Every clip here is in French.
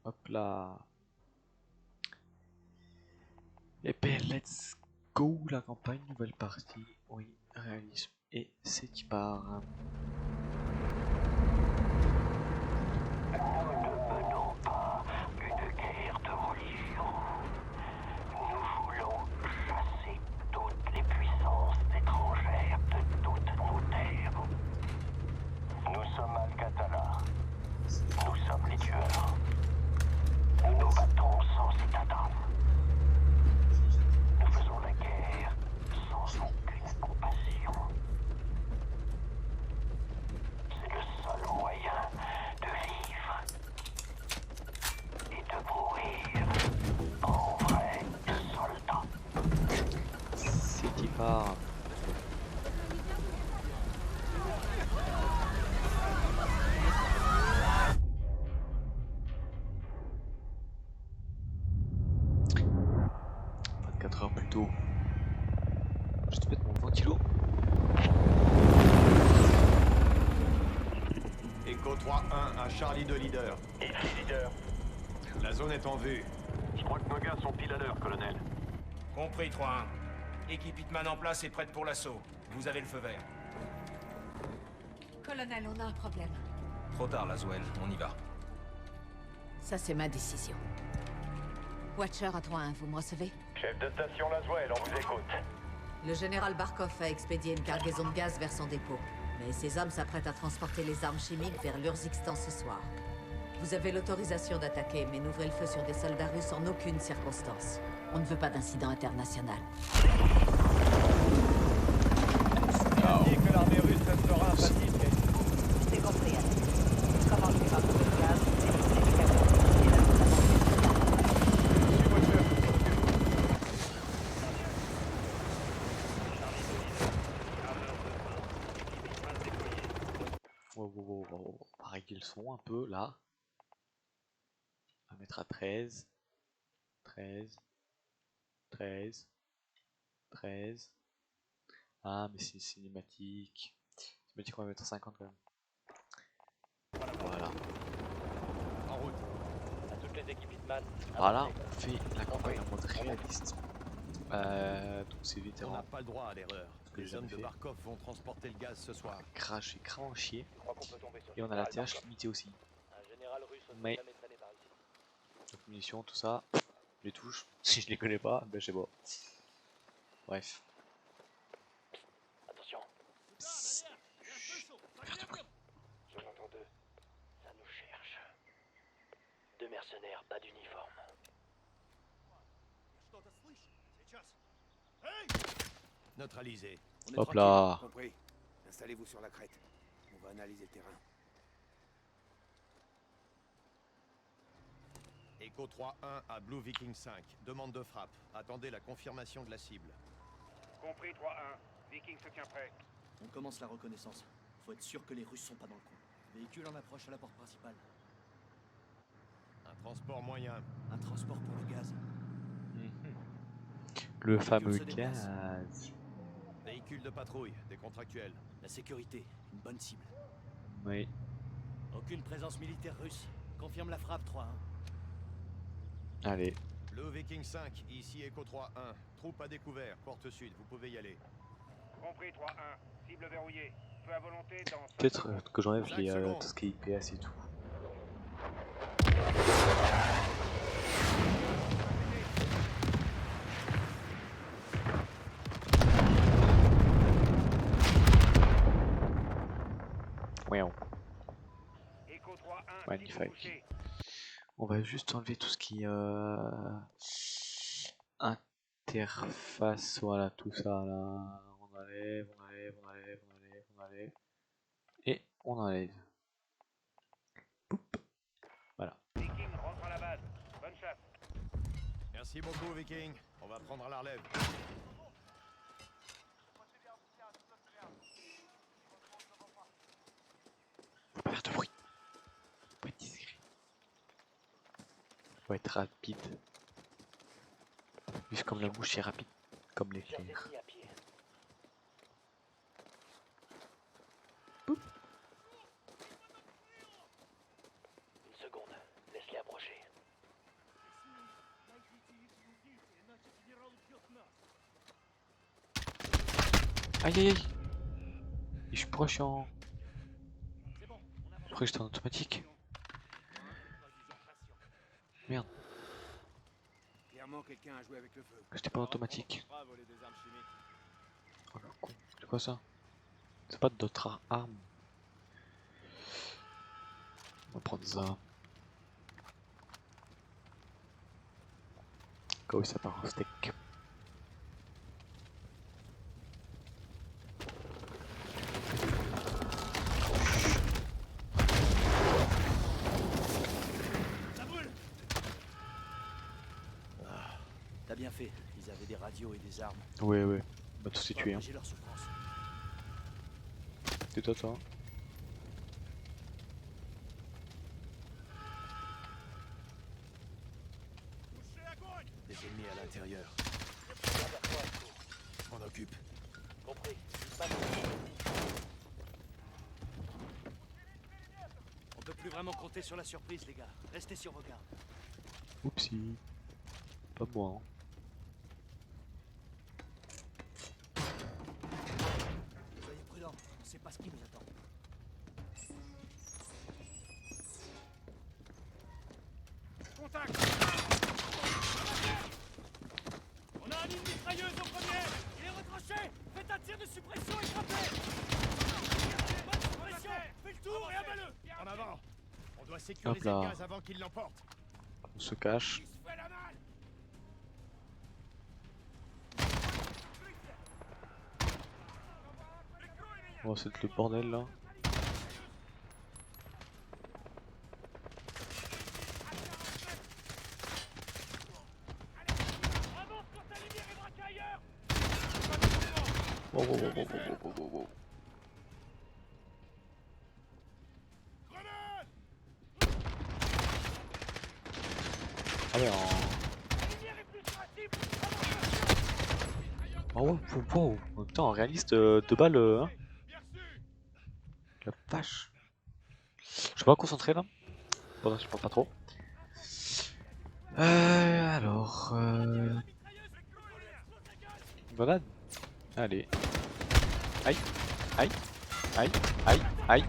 Hop là. Et ben let's go, la campagne, nouvelle partie. Oui, réalisme. Et c'est qui part. C'est qui part. 24 heures plus tôt. Je te pète mon ventilo. Echo 3-1 à Charlie de leader. Et qui leader? La zone est en vue. Je crois que nos gars sont pile à l'heure, colonel. Compris, 3-1. Équipe Hitman en place et prête pour l'assaut. Vous avez le feu vert. Colonel, on a un problème. Trop tard, Laswell. On y va. Ça, c'est ma décision. Watcher à 3-1, vous me recevez? Chef de station Laswell, on vous écoute. Le général Barkov a expédié une cargaison de gaz vers son dépôt. Mais ses hommes s'apprêtent à transporter les armes chimiques vers l'Urzixstan ce soir. Vous avez l'autorisation d'attaquer, mais n'ouvrez le feu sur des soldats russes en aucune circonstance. On ne veut pas d'incident international. Dit que l'armée russe restera impassible. C'est compris, Alex. Commencez par trouver le gaz, c'est les médicaments. On va régler le son un peu là. On va mettre à 13. 13. 13. 13. Ah, mais c'est cinématique. Cinématique, on va mettre à 50 quand même. Voilà. En route. À toutes les équipes Hitman. Voilà, on fait la campagne en mode réaliste. Donc c'est On vétéran. n'a pas le droit à l'erreur. que Les j'ai hommes de jamais fait. Barkov vont transporter le gaz ce soir. Crash et cran en chier. Je crois qu'on peut tomber sur Et on a la TH limitée aussi. un général russe Mais- jamais traîné par ici. Donc munitions, tout ça. Les touches. Si je les connais pas, ben je sais pas. Bref. Attention, Faire de bruit. je l'entends deux. Ça nous cherche. Deux mercenaires, pas d'uniforme. Neutralisé. On est Hop tranquille. là. Compris. Installez-vous sur la crête. On va analyser le terrain. Echo 3-1 à Blue Viking 5. Demande de frappe. Attendez la confirmation de la cible. Compris 3-1. Viking se tient prêt. On commence la reconnaissance. Faut être sûr que les Russes sont pas dans le coin. Véhicule en approche à la porte principale. Un transport moyen. Un transport pour le gaz. Le fameux se déplace. gaz. Véhicule de patrouille. Des contractuels. La sécurité, une bonne cible. Oui. Aucune présence militaire russe. Confirme la frappe 3-1. Allez. Blue Viking 5, ici Echo 3-1. Troupe à découvert, porte sud, vous pouvez y aller. Compris 3-1. Cible verrouillée. Feu à volonté dans 5 Peut-être secondes. que j'enlève 5 les secondes. tout ce qui est IPS et tout. Ouais, Echo 3-1. Magnifique. cible touchée. on va juste enlever tout ce qui interface, voilà, tout ça là. On enlève, on enlève, on enlève, on enlève, on enlève. Et on enlève. Poup. Voilà. Viking rentre à la base. Bonne chasse. Merci beaucoup Viking, on va prendre la relève. Faut pas faire de bruit. Faut être discret. Faut être rapide. Juste comme la bouche est rapide, comme l'éclair. Certez-y à pied. Une seconde. Laisse-les approcher. Aïe aïe aïe. Je suis pas chiant. Je crois que j'étais en automatique. Merde. Clairement, quelqu'un a joué avec le feu. J'étais pas en automatique. Oh le con. C'est quoi ça? C'est pas d'autres armes. On va prendre ça. Go, ça part en steak. T'as bien fait. Ils avaient des radios et des armes. Ouais, ouais. On va tous les Faut tuer. Hein. abréger leur souffrance. C'est toi, toi. Des ennemis à l'intérieur. On occupe. Compris. Pas On peut plus vraiment compter sur la surprise, les gars. Restez sur vos gardes. Oupsie. Pas moi. Hein. Soyez prudents. On sait pas ce qui nous attend. Contact. On a un ligne mitrailleuse au premier. Il est retranché. Faites un tir de suppression et frappez. Bonne suppression. Fais le tour et abat-le. En avant. On doit sécuriser Hop là. le gaz avant qu'il l'emporte. On se cache. Il se fait la malle. Oh, c'est le bordel là. Avance sur ta lumière et braque ailleurs. Wow, wow, wow, wow, wow, wow, wow, wow. Ah ouais, La lumière est plus sur la cible. oh wow, wow, wow. En même temps, en réaliste, 2 balles, hein. La vache. Je suis pas concentré là. Faudrait que je parle pas trop. Alors... Grenade. Allez. Aïe. Aïe. Aïe. Aïe. Aïe.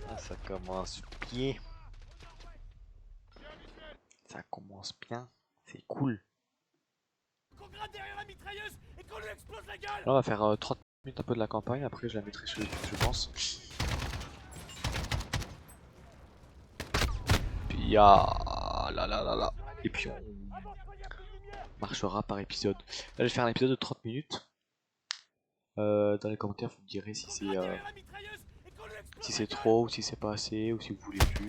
Ah, ça commence bien. Ça commence bien. C'est cool. Qu'on gratte derrière la mitrailleuse et qu'on lui explose la gueule. Là, on va faire 30 minutes un peu de la campagne. Après, je la mettrai sur YouTube, je pense. Puis, ah là là là là. Et puis, on marchera par épisode. Là, je vais faire un épisode de 30 minutes. Dans les commentaires, vous me direz si c'est trop ou si c'est pas assez ou si vous voulez plus.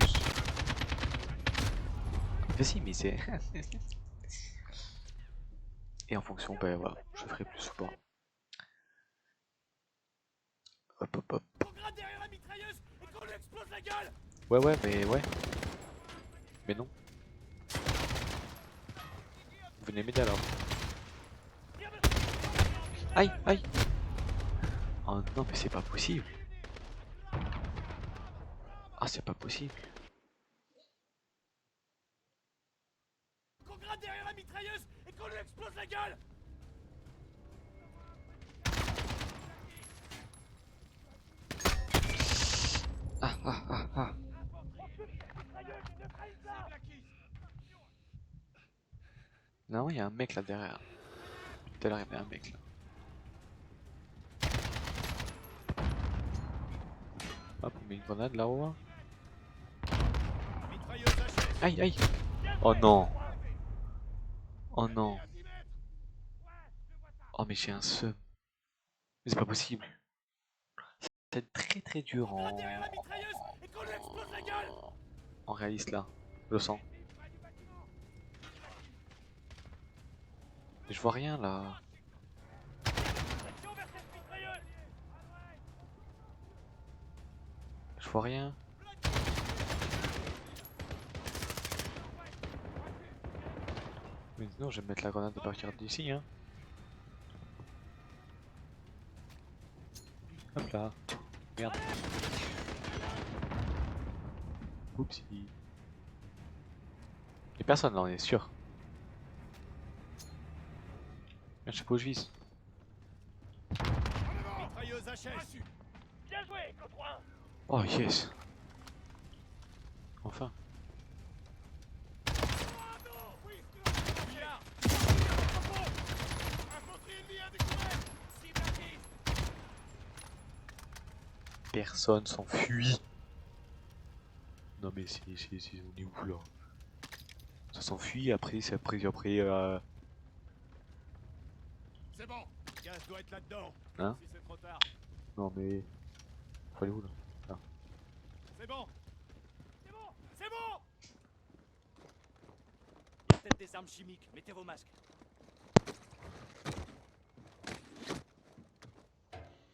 Mais si, mais c'est. Et en fonction, ben voilà, je ferai plus ou pas. Hop hop hop. Qu'on gratte derrière la mitrailleuse et qu'on lui explose la gueule. Ouais, ouais, mais ouais. Mais non. Vous venez m'aider alors. Aïe, aïe. Oh non, mais c'est pas possible. Ah, c'est pas possible. Qu'on gratte derrière la mitrailleuse et qu'on lui explose la gueule. Ah, ah, ah, ah. Non, il y a un mec là derrière. Tout à l'heure, il y avait un mec là. Hop, on met une grenade là-haut. Mitrailleuse HS. Aïe, aïe. Oh non. Oh non. Oh, mais j'ai un seum. Mais c'est pas possible. C'est très très dur Qu'on gratte derrière la mitrailleuse et qu'on lui explose la gueule. en réaliste là. Je le sens. Mais je vois rien là. Action vers cette mitrailleuse. Je vois rien. Mais sinon, je vais mettre la grenade à partir d'ici, hein. Hop là. Merde. Oups. Y'a personne là, on est sûr. Je sais pas où je vise. HS. Bien joué, Echo 3-1. Oh yes. Enfin. Personne s'enfuit. Non mais c'est on est où là? Ça s'enfuit après c'est après C'est bon. Gaz doit être là-dedans. hein? Si c'est trop tard. Non mais faut aller où là? Ah. C'est bon. C'est bon. C'est bon. Il y a peut-être des armes chimiques. Mettez vos masques.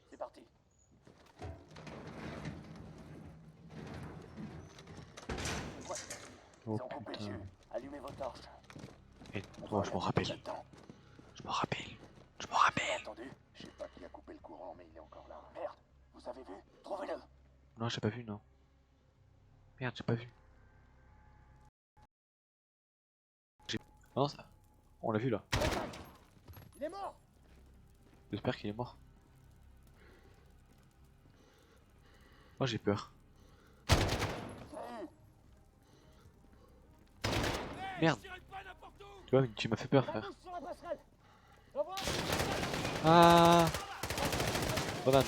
C'est parti. Oh Ils ont coupé le putain. jus. Allumez vos torches. Eh, oh, je m'en rappelle. Là-dedans. Je m'en rappelle. Je m'en rappelle. Entendu? Je sais pas qui a coupé le courant, mais il est encore là. Merde. Vous avez vu? Trouvez-le. Non j'ai pas vu non. Merde j'ai pas vu. Non ça. On l'a vu là. Il est mort. J'espère qu'il est mort. Moi j'ai peur. Merde. Tu vois, tu m'as fait peur frère. Sur la passerelle. Ah. Grenade.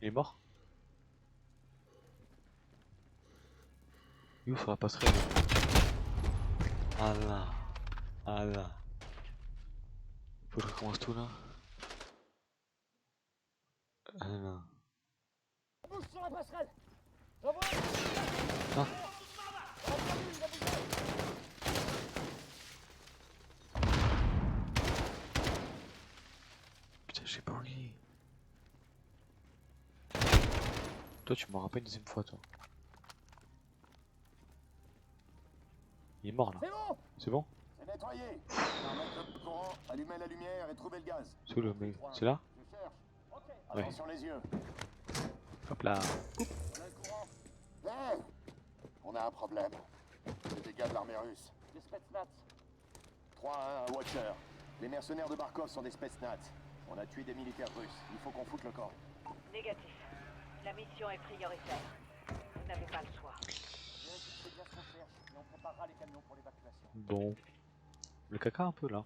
Il est mort? Il est où sur la passerelle? Ah là. Ah là. Faut que je recommence tout là. Ah là. Bouge sur la passerelle. Ah. Putain, j'ai pas oublié. Toi, tu m'en rappelles une deuxième fois, toi. Il est mort là. C'est bon. C'est bon? C'est nettoyé. Remettre le courant, allumez la lumière et trouvez le gaz. C'est où le mec? C'est là? Je cherche. Ok. Ouais. Attention les yeux. Hop là. On a le courant. Hey, on a un problème. C'est des gars de l'armée russe. Des Spetsnaz. 3-1 à Watcher. Les mercenaires de Barkov sont des Spetsnaz. On a tué des militaires russes. Il faut qu'on foute le camp. Négatif. La mission est prioritaire. Vous n'avez pas le choix. C'est bien ce qu'on cherche. Et on préparera les camions pour l'évacuation. Bon. Le caca un peu là.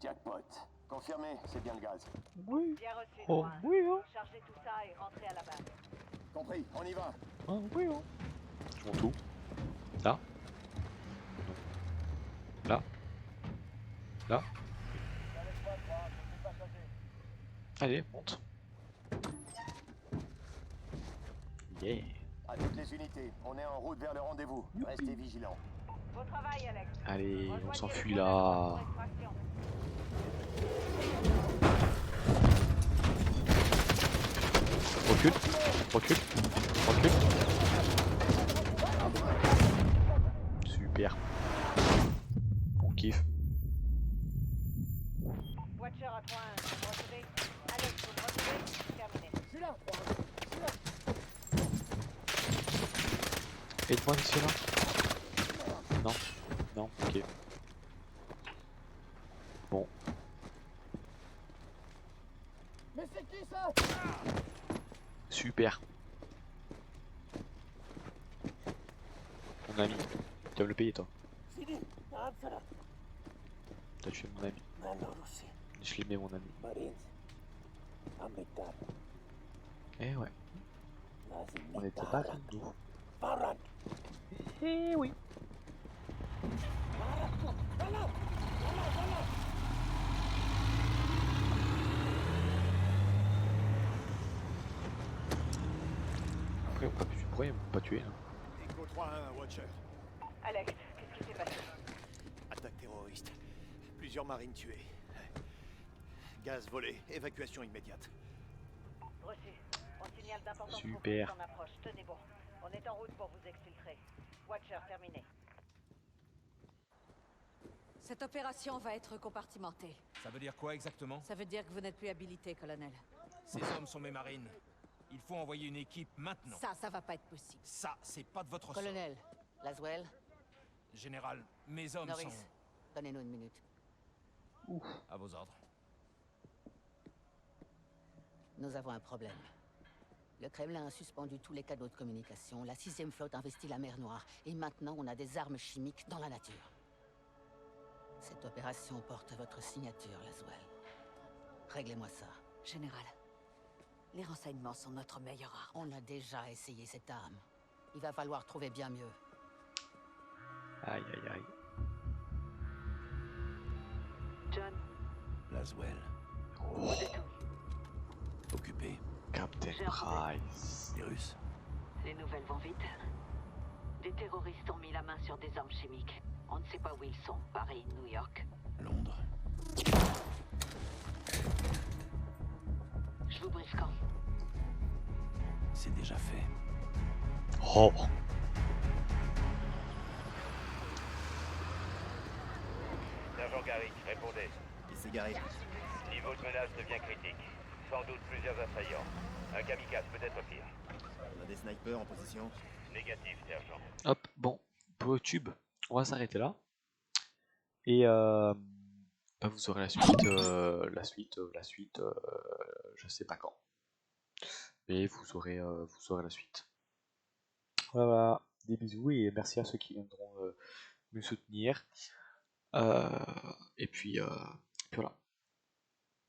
Jackpot. Confirmé, c'est bien le gaz. Oui. Bien reçu, Oh, Noir. oui, hein. Chargez tout ça et rentrez à la base. Compris, on y va. Ah, oui, hein. Je monte où? Là? Non. Là? Là? Allez, monte. Yeah. À toutes les unités, on est en route vers le rendez-vous. Restez vigilants. Beau travail, Alex. Allez, on Rejoignez s'enfuit le là. pour extraction. Recule, recule, recule. Super. On kiffe. Watcher à 3-1. Vous recevez? Alex, vous me recevez? Terminé. Je suis là. Aide-moi d'ici là. Non, non, ok. Bon, Mais c'est qui ça? super. Mon ami, tu vas me le payer toi. Fini. T'as tué mon ami. Je l'aimais mon ami. Eh ouais, on était pas comme nous. Eh oui. Après, pourquoi ils m'ont pas tué hein? Echo 3-1 à Watcher. Alex, qu'est-ce qui s'est passé? Attaque terroriste. Plusieurs marines tuées. Gaz volé. Évacuation immédiate. Reçu. On signale d'importantes Super. troupes en approche. Tenez bon. On est en route pour vous exfiltrer. Watcher, terminé. Cette opération va être compartimentée. Ça veut dire quoi exactement? Ça veut dire que vous n'êtes plus habilité, colonel. Ces hommes sont mes marines. Il faut envoyer une équipe maintenant. Ça va pas être possible. Ça, c'est pas de votre sort. Colonel, Laswell, Général, mes hommes Norris, sont... donnez-nous une minute. À vos ordres. Nous avons un problème. Le Kremlin a suspendu tous les canaux de communication, la 6e flotte investit la mer Noire, et maintenant on a des armes chimiques dans la nature. Cette opération porte votre signature, Laswell. Réglez-moi ça. Général, les renseignements sont notre meilleure arme. On a déjà essayé cette arme. Il va falloir trouver bien mieux. Aïe aïe aïe. John, Laswell. vous êtes où? Occupé. Captain J'ai entendu. Price. Les Russes. Les nouvelles vont vite. Des terroristes ont mis la main sur des armes chimiques. On ne sait pas où ils sont. Paris, New York. Londres. Je vous brise quand? C'est déjà fait. Oh. Sergent Garrick, répondez. Et c'est garé. Niveau de menace devient critique. Sans doute plusieurs assaillants. Un kamikaze peut-être pire. On a des snipers en position. Négatif, sergent. Hop, bon, pour le tube, on va s'arrêter là. Et bah, vous aurez la suite, je sais pas quand. Mais vous aurez la suite. Voilà, des bisous et merci à ceux qui viendront me soutenir. Et puis voilà.